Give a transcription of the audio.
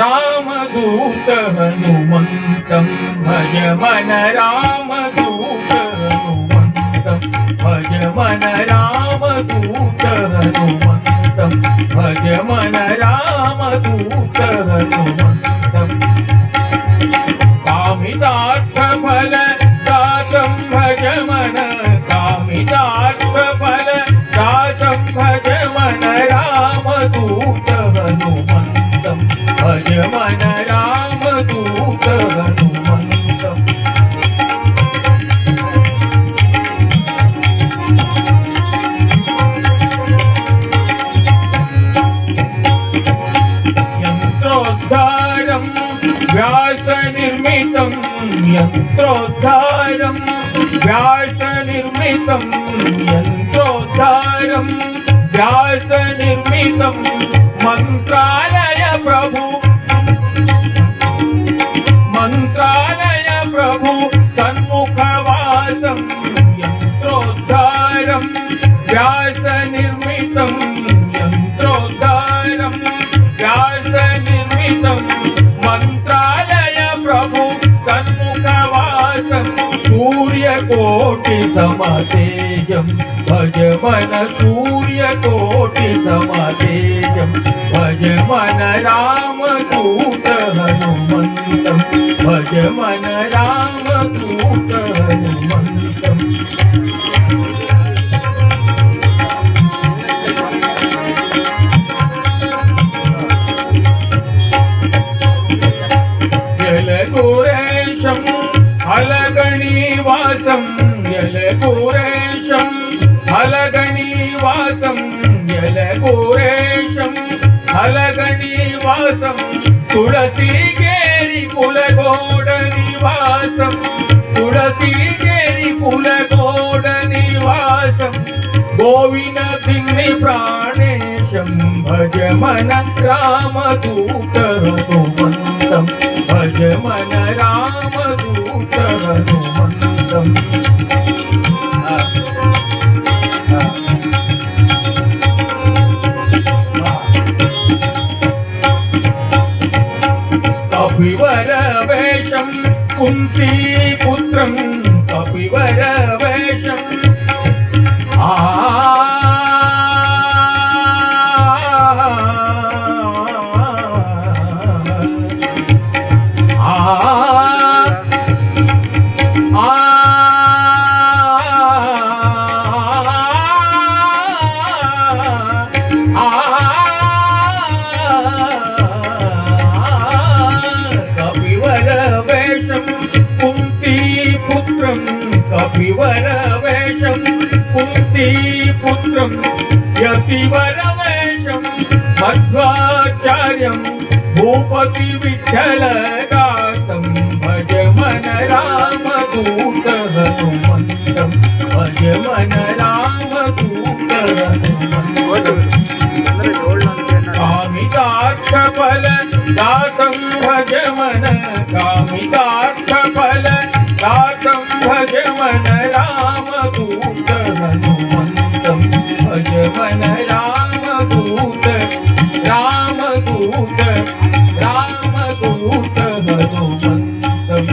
रामदूत हनुमन्तं भज मन रामदूत हनुमन्तं भज मन रामदूत हनुमन्तं भज मन रामदूत हनुमन्तं कामितार्थ फल दातं भज मन कामितार्थ फल दातं भज मन रामदूत हनुमन्तं भज मन रामदूत हनुमन्तं यन्त्रोद्धारं व्यासनिर्मितं यन्त्रोद्धारं व्यासनिर्मितं यन्त्रोद्धारं व्यासनिर्मितं मंत्रालय प्रभु सन्मुखवासं यन्त्रोद्धारं व्यासनिर्मितं यन्त्रोद्धारं व्यासनिर्मितं मंत्रालय प्रभु सन्मुखवासं सूर्यकोटिसमतेजं भज मन सूर्यकोटिसमतेजं भज मन रामदूत हनुमन्तं भज मन रामदूत हनुमन्तं यलगुरेशं अलगणीवासं यलगुरेशं अलगणीवासं यलगुरेशं अलगणीवासं तुळसीगेरि कुलगोडनिवासं तुळसीगेरि कुलगोडनिवासं गोविन्ददिग्नि प्राणेशं भज मन रामदूत हनुमन्तं भज मन रामदूत हनुमन्तं कपिवरवेशं कुन्तीपुत्रं कपिवरवेशं कपिवरवेशं कुन्तीपुत्रं यतिवरवेशं मध्वाचार्यं भूपति विठ्ठलदासं भज मन रामदूत हनुमन्तं भज मन रामदूत हनुमन्तं कामितार्थ फल दातं भज मन कामितार्थ फल दातं भज मन रामदूत हनुमन्तं भज मन रामदूत हनुमन्तं